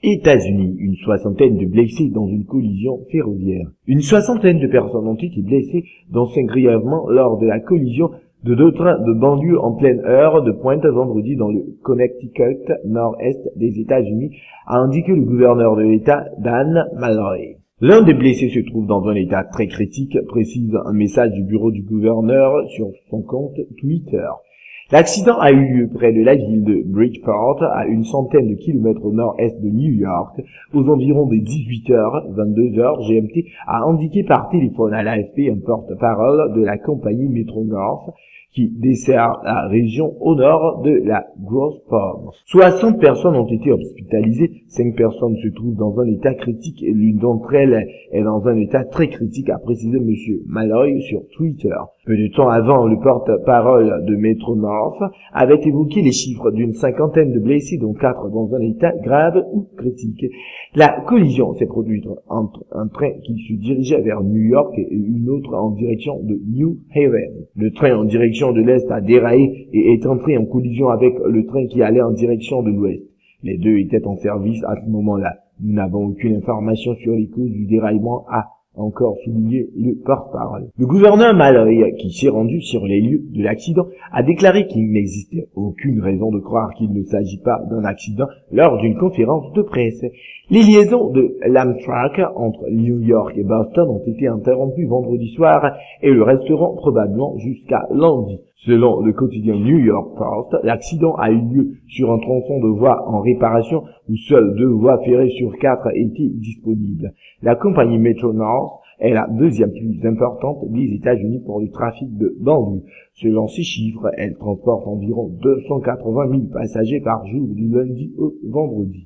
États-Unis, une soixantaine de blessés dans une collision ferroviaire. Une soixantaine de personnes ont été blessées, dont 5 grièvement, lors de la collision de 2 trains de banlieue en pleine heure de pointe vendredi dans le Connecticut, nord-est des États-Unis, a indiqué le gouverneur de l'État, Dan Malloy. L'un des blessés se trouve dans un état très critique, précise un message du bureau du gouverneur sur son compte Twitter. L'accident a eu lieu près de la ville de Bridgeport, à une centaine de kilomètres au nord-est de New York, aux environs des 18h, 22h GMT, a indiqué par téléphone à l'AFP un porte-parole de la compagnie Metro-North, qui dessert la région au nord de la Grosse Pomme. 60 personnes ont été hospitalisées, 5 personnes se trouvent dans un état critique et l'une d'entre elles est dans un état très critique, a précisé M. Malloy sur Twitter. Peu de temps avant, le porte-parole de Metro-North avait évoqué les chiffres d'une cinquantaine de blessés, dont 4 dans un état grave ou critique. La collision s'est produite entre un train qui se dirigeait vers New York et une autre en direction de New Haven. Le train en direction de l'Est a déraillé et est entré en collision avec le train qui allait en direction de l'Ouest. Les deux étaient en service à ce moment-là. Nous n'avons aucune information sur les causes du déraillement, a encore souligné le porte-parole. Le gouverneur Malloy, qui s'est rendu sur les lieux de l'accident, a déclaré qu'il n'existait aucune raison de croire qu'il ne s'agit pas d'un accident lors d'une conférence de presse. Les liaisons de l'Amtrak entre New York et Boston ont été interrompues vendredi soir et le resteront probablement jusqu'à lundi. Selon le quotidien New York Post, l'accident a eu lieu sur un tronçon de voie en réparation où seules 2 voies ferrées sur 4 étaient disponibles. La compagnie Metro-North est la deuxième plus importante des États-Unis pour le trafic de banlieue. Selon ces chiffres, elle transporte environ 280 000 passagers par jour du lundi au vendredi.